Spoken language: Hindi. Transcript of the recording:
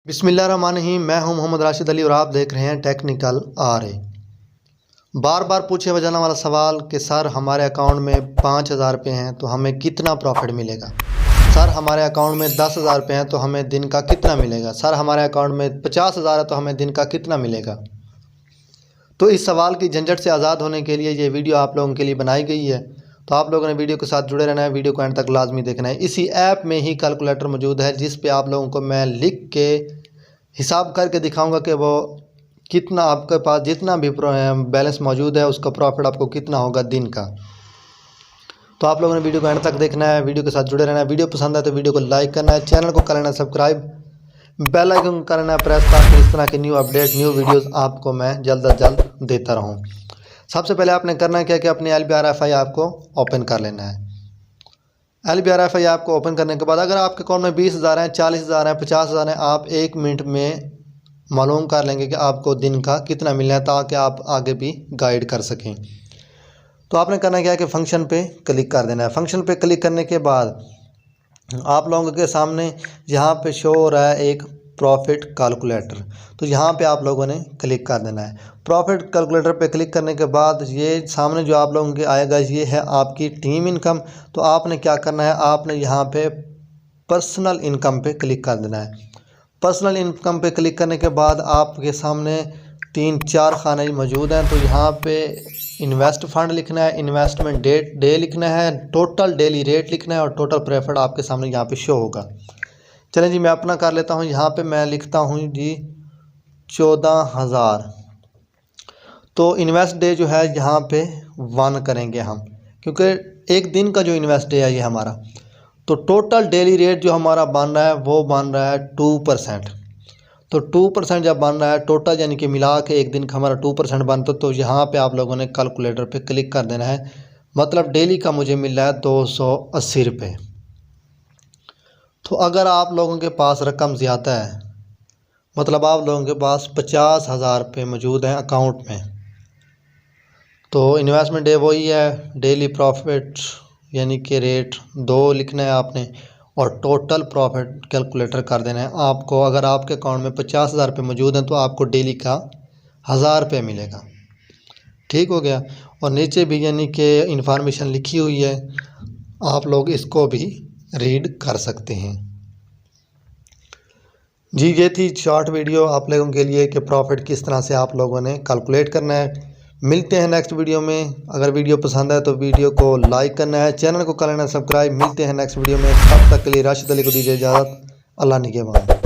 बिस्मिल्लाहिर्रहमानिर्रहीम। मैं हूं मोहम्मद राशिद अली और आप देख रहे हैं टेक्निकल RA। बार बार पूछे जाने वाला सवाल कि सर हमारे अकाउंट में 5,000 रुपये हैं तो हमें कितना प्रॉफिट मिलेगा। सर हमारे अकाउंट में 10,000 रुपये हैं तो हमें दिन का कितना मिलेगा। सर हमारे अकाउंट में 50,000 है तो हमें दिन का कितना मिलेगा। तो इस सवाल की झंझट से आज़ाद होने के लिए ये वीडियो आप लोगों के लिए बनाई गई है। तो आप लोगों ने वीडियो के साथ जुड़े रहना है, वीडियो को एंड तक लाजमी देखना है। इसी ऐप में ही कैलकुलेटर मौजूद है जिस पे आप लोगों को मैं लिख के हिसाब करके दिखाऊंगा कि वो कितना आपके पास जितना भी बैलेंस मौजूद है उसका प्रॉफिट आपको कितना होगा दिन का। तो आप लोगों ने वीडियो को एंड तक देखना है, वीडियो के साथ जुड़े रहना है। वीडियो पसंद है तो वीडियो को लाइक करना है, चैनल को कर लेना सब्सक्राइब, बेल आइकन करना है प्रेस ताकि इस तरह की न्यू अपडेट न्यू वीडियोस आपको मैं जल्द अज जल्द देता रहूं। सबसे पहले आपने करना क्या कि अपनी LBRFI आपको ओपन कर लेना है। LBRFI आपको ओपन करने के बाद अगर आपके अकाउंट में 20,000 हैं, 40,000 हैं, 50,000 हैं, आप 1 मिनट में मालूम कर लेंगे कि आपको दिन का कितना मिलना है ताकि आप आगे भी गाइड कर सकें। तो आपने करना क्या है कि फंक्शन पे क्लिक कर देना है। फंक्शन पे क्लिक करने के बाद आप लोगों के सामने यहाँ पे शो हो रहा है एक प्रॉफिट कैलकुलेटर। तो यहाँ पे आप लोगों ने क्लिक कर देना है। प्रॉफिट कैलकुलेटर पे क्लिक करने के बाद ये सामने जो आप लोगों के आएगा ये है आपकी टीम इनकम। तो आपने क्या करना है, आपने यहाँ पे पर्सनल इनकम पे क्लिक कर देना है। पर्सनल इनकम पे क्लिक करने के बाद आपके सामने 3-4 खाने मौजूद हैं। तो यहाँ पे इन्वेस्ट फंड लिखना है, इन्वेस्टमेंट डे लिखना है, टोटल डेली रेट लिखना है और टोटल प्रॉफिट आपके सामने यहाँ पे शो होगा। चलें जी मैं अपना कर लेता हूँ। यहाँ पे मैं लिखता हूँ जी 14,000। तो इन्वेस्ट डे जो है यहाँ पे 1 करेंगे हम, क्योंकि एक दिन का जो इन्वेस्ट डे है ये हमारा। तो टोटल डेली रेट जो हमारा बन रहा है वो बन रहा है 2%। तो 2% जब बन रहा है टोटल यानी कि मिला के एक दिन का हमारा 2% बनता तो यहाँ पे आप लोगों ने कैलकुलेटर पे क्लिक कर देना है। मतलब डेली का मुझे मिल रहा है 280 रुपये। तो अगर आप लोगों के पास रकम ज़्यादा है, मतलब आप लोगों के पास 50,000 रुपये मौजूद हैं अकाउंट में, तो इन्वेस्टमेंट डे वही है, डेली प्रॉफिट यानी कि रेट 2 लिखना है आपने और टोटल प्रॉफिट कैलकुलेटर कर देना है आपको। अगर आपके अकाउंट में 50,000 रुपये मौजूद हैं तो आपको डेली का 1,000 रुपये मिलेगा। ठीक हो गया। और नीचे भी यानी कि इंफॉर्मेशन लिखी हुई है, आप लोग इसको भी रीड कर सकते हैं जी। ये थी शॉर्ट वीडियो आप लोगों के लिए कि प्रॉफिट किस तरह से आप लोगों ने कैलकुलेट करना है। मिलते हैं नेक्स्ट वीडियो में। अगर वीडियो पसंद है तो वीडियो को लाइक करना है, चैनल को कर लेना सब्सक्राइब। मिलते हैं नेक्स्ट वीडियो में, तब तक के लिए राशिद अली को दीजिए इजाज़त। अल्लाह निगहबान।